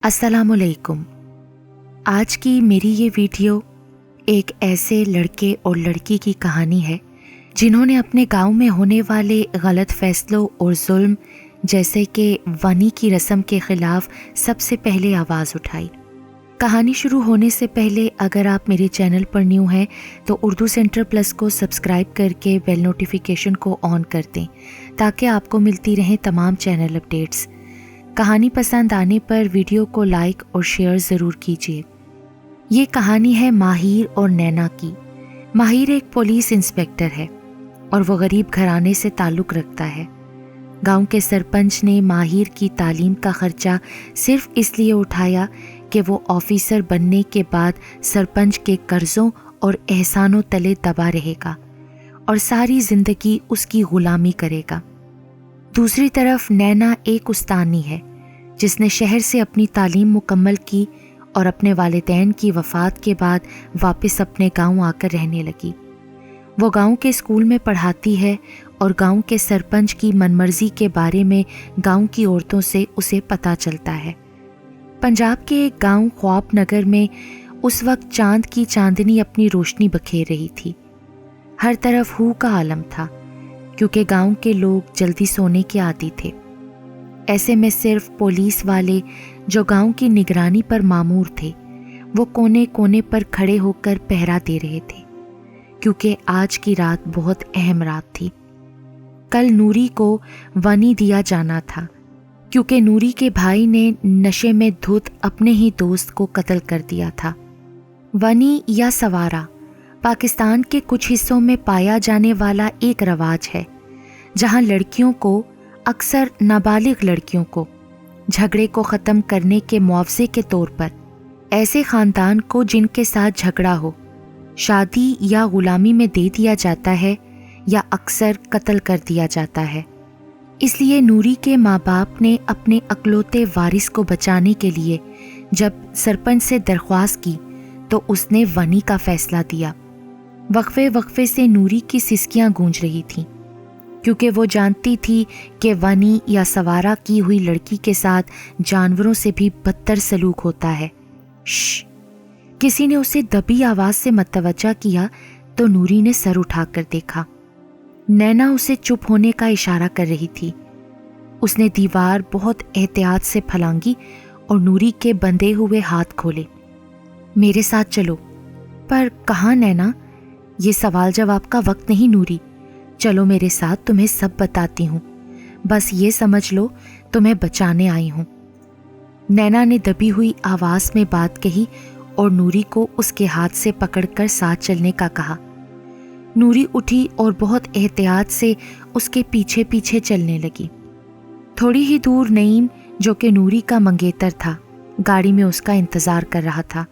अस्सलाम वालेकुम। आज की मेरी ये वीडियो एक ऐसे लड़के और लड़की की कहानी है जिन्होंने अपने गांव में होने वाले गलत फैसलों और जुल्म जैसे कि वनी की रस्म के ख़िलाफ़ सबसे पहले आवाज़ उठाई। कहानी शुरू होने से पहले अगर आप मेरे चैनल पर न्यू हैं तो उर्दू सेंटर प्लस को सब्सक्राइब करके बेल नोटिफिकेशन को ऑन कर दें ताकि आपको मिलती रहें तमाम चैनल अपडेट्स। कहानी पसंद आने पर वीडियो को लाइक और शेयर ज़रूर कीजिए। ये कहानी है माहिर और नैना की। माहिर एक पुलिस इंस्पेक्टर है और वो गरीब घराने से ताल्लुक़ रखता है। गांव के सरपंच ने माहिर की तालीम का खर्चा सिर्फ इसलिए उठाया कि वो ऑफिसर बनने के बाद सरपंच के कर्ज़ों और एहसानों तले दबा रहेगा और सारी ज़िंदगी उसकी ग़ुलामी करेगा। दूसरी तरफ नैना एक उस्तानी है जिसने शहर से अपनी तालीम मुकम्मल की और अपने वालिदैन की वफ़ात के बाद वापस अपने गांव आकर रहने लगी। वो गांव के स्कूल में पढ़ाती है और गांव के सरपंच की मनमर्जी के बारे में गांव की औरतों से उसे पता चलता है। पंजाब के एक गांव ख्वाब नगर में उस वक्त चांद की चांदनी अपनी रोशनी बखेर रही थी। हर तरफ हू का आलम था क्योंकि गांव के लोग जल्दी सोने के आदी थे। ऐसे में सिर्फ पुलिस वाले जो गांव की निगरानी पर मामूर थे वो कोने कोने पर खड़े होकर पहरा दे रहे थे क्योंकि आज की रात बहुत अहम रात थी। कल नूरी को वनी दिया जाना था क्योंकि नूरी के भाई ने नशे में धुत अपने ही दोस्त को कत्ल कर दिया था। वनी या सवारा पाकिस्तान के कुछ हिस्सों में पाया जाने वाला एक रवाज है जहां लड़कियों को, अक्सर नाबालिग लड़कियों को, झगड़े को ख़त्म करने के मुआवजे के तौर पर ऐसे ख़ानदान को जिनके साथ झगड़ा हो शादी या ग़ुलामी में दे दिया जाता है या अक्सर कत्ल कर दिया जाता है। इसलिए नूरी के माँ बाप ने अपने अकलौते वारिस को बचाने के लिए जब सरपंच से दरख्वास्त की तो उसने वनी का फ़ैसला दिया। वक्फे वक्फे से नूरी की सिसकियां गूंज रही थीं क्योंकि वो जानती थी कि वनी या सवारा की हुई लड़की के साथ जानवरों से भी बदतर सलूक होता है। श्श! किसी ने उसे दबी आवाज़ से मतवज्जा किया तो नूरी ने सर उठाकर देखा। नैना उसे चुप होने का इशारा कर रही थी। उसने दीवार बहुत एहतियात से फलांगी और नूरी के बंधे हुए हाथ खोले। मेरे साथ चलो। पर कहाँ नैना? ये सवाल जवाब का वक्त नहीं नूरी। चलो मेरे साथ, तुम्हें सब बताती हूँ। बस ये समझ लो तुम्हें बचाने आई हूँ। नैना ने दबी हुई आवाज़ में बात कही और नूरी को उसके हाथ से पकड़कर साथ चलने का कहा। नूरी उठी और बहुत एहतियात से उसके पीछे पीछे चलने लगी। थोड़ी ही दूर नईम, जो कि नूरी का मंगेतर था, गाड़ी में उसका इंतज़ार कर रहा था।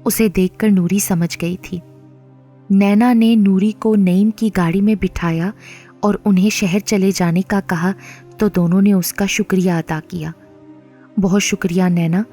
उसे देखकर नूरी समझ गई थी। नैना ने नूरी को नईम की गाड़ी में बिठाया और उन्हें शहर चले जाने का कहा तो दोनों ने उसका शुक्रिया अदा किया। बहुत शुक्रिया नैना,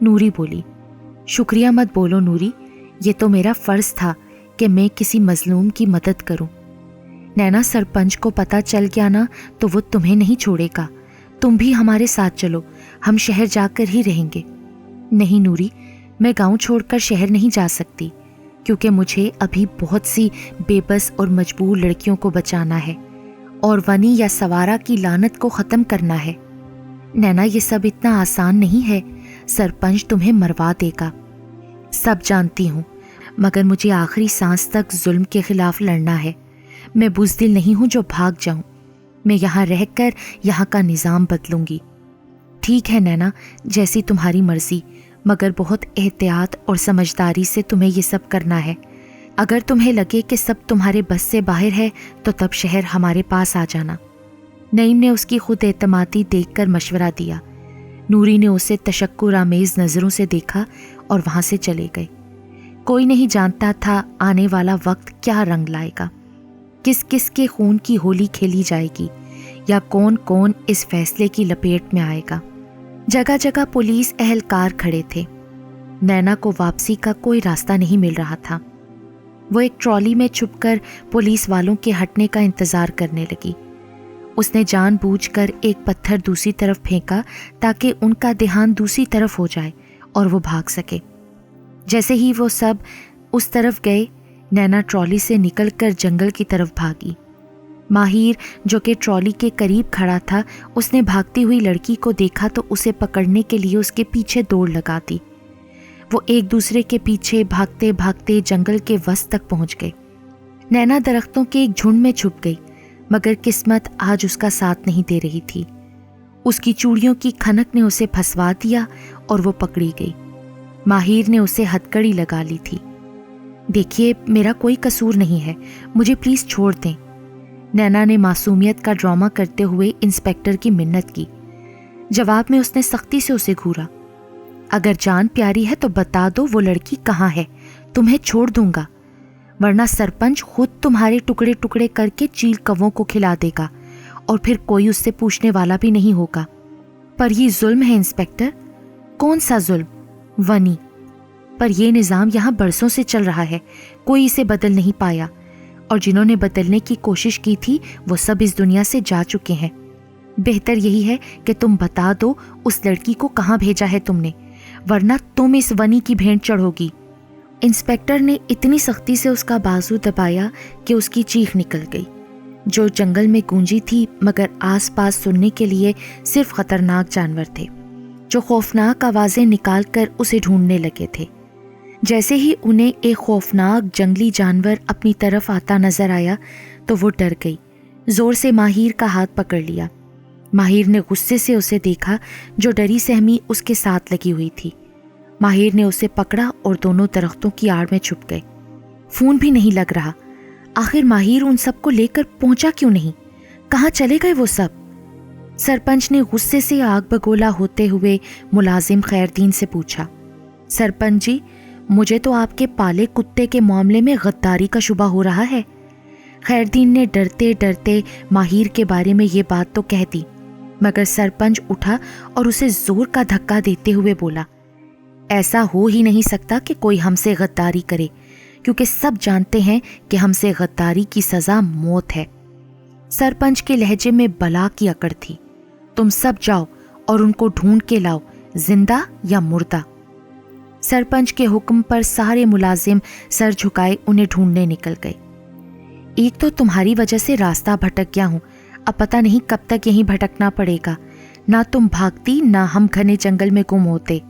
नूरी बोली। शुक्रिया मत बोलो नूरी, ये तो मेरा फ़र्ज़ था कि मैं किसी मज़लूम की मदद करूं। नैना, सरपंच को पता चल गया ना तो वो तुम्हें नहीं छोड़ेगा। तुम भी हमारे साथ चलो, हम शहर जाकर ही रहेंगे। नहीं नूरी, मैं गांव छोड़कर शहर नहीं जा सकती क्योंकि मुझे अभी बहुत सी बेबस और मजबूर लड़कियों को बचाना है और वनी या सवारा की लानत को ख़त्म करना है। नैना, ये सब इतना आसान नहीं है। सरपंच तुम्हें मरवा देगा। सब जानती हूँ, मगर मुझे आखिरी सांस तक जुल्म के ख़िलाफ़ लड़ना है। मैं बुज़दिल नहीं हूँ जो भाग जाऊँ। मैं यहाँ रहकर यहाँ का निज़ाम बदलूँगी। ठीक है नैना, जैसी तुम्हारी मर्ज़ी, मगर बहुत एहतियात और समझदारी से तुम्हें ये सब करना है। अगर तुम्हें लगे कि सब तुम्हारे बस से बाहर है तो तब शहर हमारे पास आ जाना। नईम ने उसकी खुद एतमादी देखकर मशवरा दिया। नूरी ने उसे तशक्कुर आमेज़ नज़रों से देखा और वहाँ से चले गए। कोई नहीं जानता था आने वाला वक्त क्या रंग लाएगा, किस किस के खून की होली खेली जाएगी या कौन कौन इस फैसले की लपेट में आएगा। जगह जगह पुलिस एहलकार खड़े थे। नैना को वापसी का कोई रास्ता नहीं मिल रहा था। वो एक ट्रॉली में छुपकर पुलिस वालों के हटने का इंतज़ार करने लगी। उसने जानबूझकर एक पत्थर दूसरी तरफ फेंका ताकि उनका ध्यान दूसरी तरफ हो जाए और वो भाग सके। जैसे ही वो सब उस तरफ गए, नैना ट्रॉली से निकलकर जंगल की तरफ भागी। माहिर, जो कि ट्रॉली के करीब खड़ा था, उसने भागती हुई लड़की को देखा तो उसे पकड़ने के लिए उसके पीछे दौड़ लगा दी। वो एक दूसरे के पीछे भागते भागते जंगल के वस्त तक पहुंच गए। नैना दरख्तों के एक झुंड में छुप गई, मगर किस्मत आज उसका साथ नहीं दे रही थी। उसकी चूड़ियों की खनक ने उसे फंसवा दिया और वो पकड़ी गई। माहिर ने उसे हथकड़ी लगा ली थी। देखिए, मेरा कोई कसूर नहीं है, मुझे प्लीज छोड़ दें। नैना ने मासूमियत का ड्रामा करते हुए इंस्पेक्टर की मिन्नत की। जवाब में उसने सख्ती से उसे घूरा। अगर जान प्यारी है तो बता दो वो लड़की कहाँ है, तुम्हें छोड़ दूंगा, वरना सरपंच खुद तुम्हारे टुकड़े टुकड़े करके चील कौवों को खिला देगा और फिर कोई उससे पूछने वाला भी नहीं होगा। पर ये जुल्म है इंस्पेक्टर। कौन सा जुल्म? वनी। पर यह निज़ाम यहाँ बरसों से चल रहा है, कोई इसे बदल नहीं पाया, और जिन्होंने बदलने की कोशिश की थी वो सब इस दुनिया से जा चुके हैं। बेहतर यही है कि तुम बता दो उस लड़की को कहाँ भेजा है तुमने, वरना तुम इस वनी की भेंट चढ़ोगी। इंस्पेक्टर ने इतनी सख्ती से उसका बाजू दबाया कि उसकी चीख निकल गई, जो जंगल में गूंजी थी, मगर आसपास सुनने के लिए सिर्फ खतरनाक जानवर थे, जो खौफनाक आवाज़ें निकालकर उसे ढूंढने लगे थे। जैसे ही उन्हें एक खौफनाक जंगली जानवर अपनी तरफ आता नजर आया तो वो डर गई। जोर से माहिर का हाथ पकड़ लिया। माहिर ने गुस्से से उसे देखा, जो डरी सहमी उसके साथ लगी हुई थी। माहिर ने उसे पकड़ा और दोनों दरख्तों की आड़ में छुप गए। फोन भी नहीं लग रहा। आखिर माहिर उन सबको लेकर पहुंचा क्यों नहीं? कहाँ चले गए वो सब? सरपंच ने गुस्से से आग बगोला होते हुए मुलाजिम खैरदीन से पूछा। सरपंच जी, मुझे तो आपके पाले कुत्ते के मामले में गद्दारी का शुबा हो रहा है। खैरदीन ने डरते डरते माहिर के बारे में ये बात तो कह दी, मगर सरपंच उठा और उसे जोर का धक्का देते हुए बोला, ऐसा हो ही नहीं सकता कि कोई हमसे गद्दारी करे, क्योंकि सब जानते हैं कि हमसे गद्दारी की सजा मौत है। सरपंच के लहजे में बला की अकड़ थी। तुम सब जाओ और उनको ढूंढ के लाओ, जिंदा या मुर्दा। सरपंच के हुक्म पर सारे मुलाजिम सर झुकाए उन्हें ढूंढने निकल गए। एक तो तुम्हारी वजह से रास्ता भटक गया हूं, अब पता नहीं कब तक यहीं भटकना पड़ेगा। ना तुम भागती, ना हम घने जंगल में गुम होते।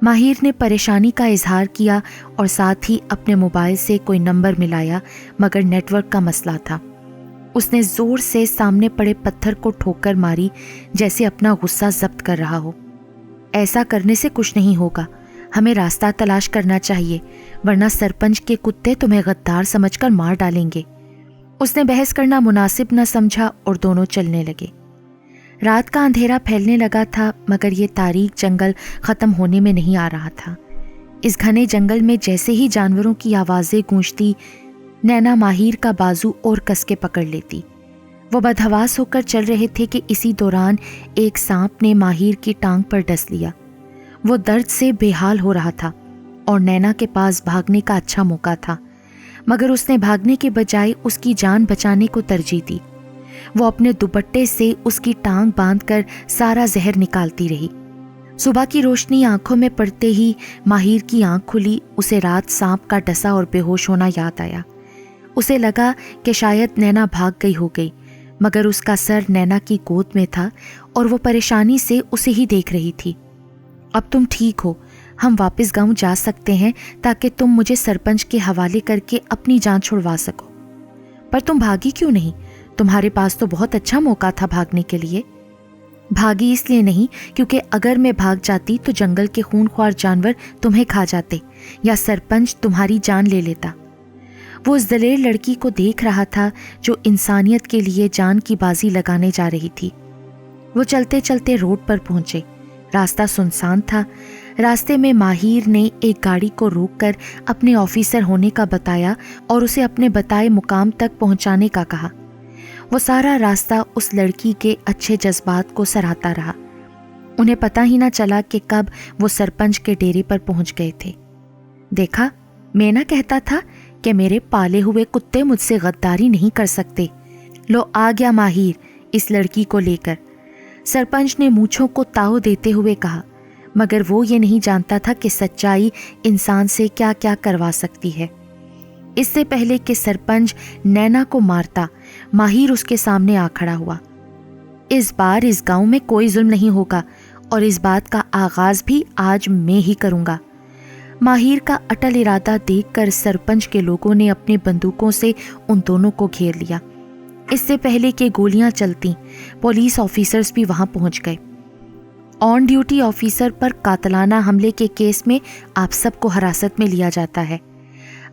माहिर ने परेशानी का इजहार किया और साथ ही अपने मोबाइल से कोई नंबर मिलाया, मगर नेटवर्क का मसला था। उसने जोर से सामने पड़े पत्थर को ठोकर मारी, जैसे अपना गुस्सा जब्त कर रहा हो। ऐसा करने से कुछ नहीं होगा, हमें रास्ता तलाश करना चाहिए, वरना सरपंच के कुत्ते तुम्हें गद्दार समझकर मार डालेंगे। उसने बहस करना मुनासिब न समझा और दोनों चलने लगे। रात का अंधेरा फैलने लगा था, मगर ये तारीक जंगल ख़त्म होने में नहीं आ रहा था। इस घने जंगल में जैसे ही जानवरों की आवाज़ें गूंजती, नैना माहिर का बाजू और कस के पकड़ लेती। वो बदहवास होकर चल रहे थे कि इसी दौरान एक सांप ने माहिर की टांग पर डस लिया। वो दर्द से बेहाल हो रहा था और नैना के पास भागने का अच्छा मौका था, मगर उसने भागने के बजाय उसकी जान बचाने को तरजीह दी। वो अपने दुपट्टे से उसकी टांग बांधकर सारा जहर निकालती रही। सुबह की रोशनी आंखों में पड़ते ही माहिर की आंख खुली। उसे रात सांप का डसा और बेहोश होना याद आया। उसे लगा कि शायद नैना भाग गई हो गई, मगर उसका सर नैना की गोद में था और वो परेशानी से उसे ही देख रही थी। अब तुम ठीक हो, हम वापस गांव जा सकते हैं ताकि तुम मुझे सरपंच के हवाले करके अपनी जान छुड़वा सको। पर तुम भागी क्यों नहीं? तुम्हारे पास तो बहुत अच्छा मौका था भागने के लिए। भागी इसलिए नहीं क्योंकि अगर मैं भाग जाती तो जंगल के खूनख्वार जानवर तुम्हें खा जाते या सरपंच तुम्हारी जान ले लेता। वो उस दलेर लड़की को देख रहा था जो इंसानियत के लिए जान की बाजी लगाने जा रही थी। वो चलते चलते रोड पर पहुंचे। रास्ता सुनसान था। रास्ते में माहिर ने एक गाड़ी को रोककर अपने ऑफिसर होने का बताया और उसे अपने बताए मुकाम तक पहुंचाने का कहा। वो सारा रास्ता उस लड़की के अच्छे जज्बात को सराहता रहा। उन्हें पता ही ना चला कि कब वो सरपंच के डेरे पर पहुंच गए थे। देखा, मैं ना कहता था कि मेरे पाले हुए कुत्ते मुझसे गद्दारी नहीं कर सकते। लो आ गया माहिर, इस लड़की को लेकर। सरपंच ने मूंछों को ताव देते हुए कहा, मगर वो ये नहीं जानता था कि सच्चाई इंसान से क्या क्या करवा सकती है। इससे पहले कि सरपंच नैना को मारता, माहिर उसके सामने आ खड़ा हुआ। इस बार इस गांव में कोई जुल्म नहीं होगा और इस बात का आगाज भी आज मैं ही करूंगा। माहिर का अटल इरादा देखकर सरपंच के लोगों ने अपने बंदूकों से उन दोनों को घेर लिया। इससे पहले कि गोलियां चलती, पुलिस ऑफिसर्स भी वहां पहुंच गए। ऑन ड्यूटी ऑफिसर पर कातलाना हमले के केस में आप सबको हिरासत में लिया जाता है।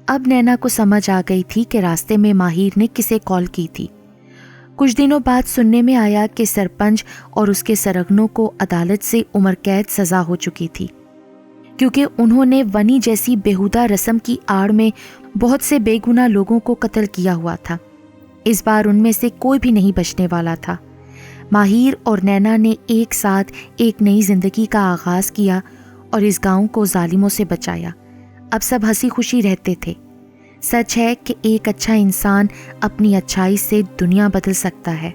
अब नैना को समझ आ गई थी कि रास्ते में माहिर ने किसे कॉल की थी। कुछ दिनों बाद सुनने में आया कि सरपंच और उसके सरगनों को अदालत से उम्र कैद सजा हो चुकी थी, क्योंकि उन्होंने वनी जैसी बेहुदा रस्म की आड़ में बहुत से बेगुनाह लोगों को कत्ल किया हुआ था। इस बार उनमें से कोई भी नहीं बचने वाला था। माहिर और नैना ने एक साथ एक नई जिंदगी का आगाज किया और इस गांव को जालिमों से बचाया। अब सब हंसी खुशी रहते थे। सच है कि एक अच्छा इंसान अपनी अच्छाई से दुनिया बदल सकता है।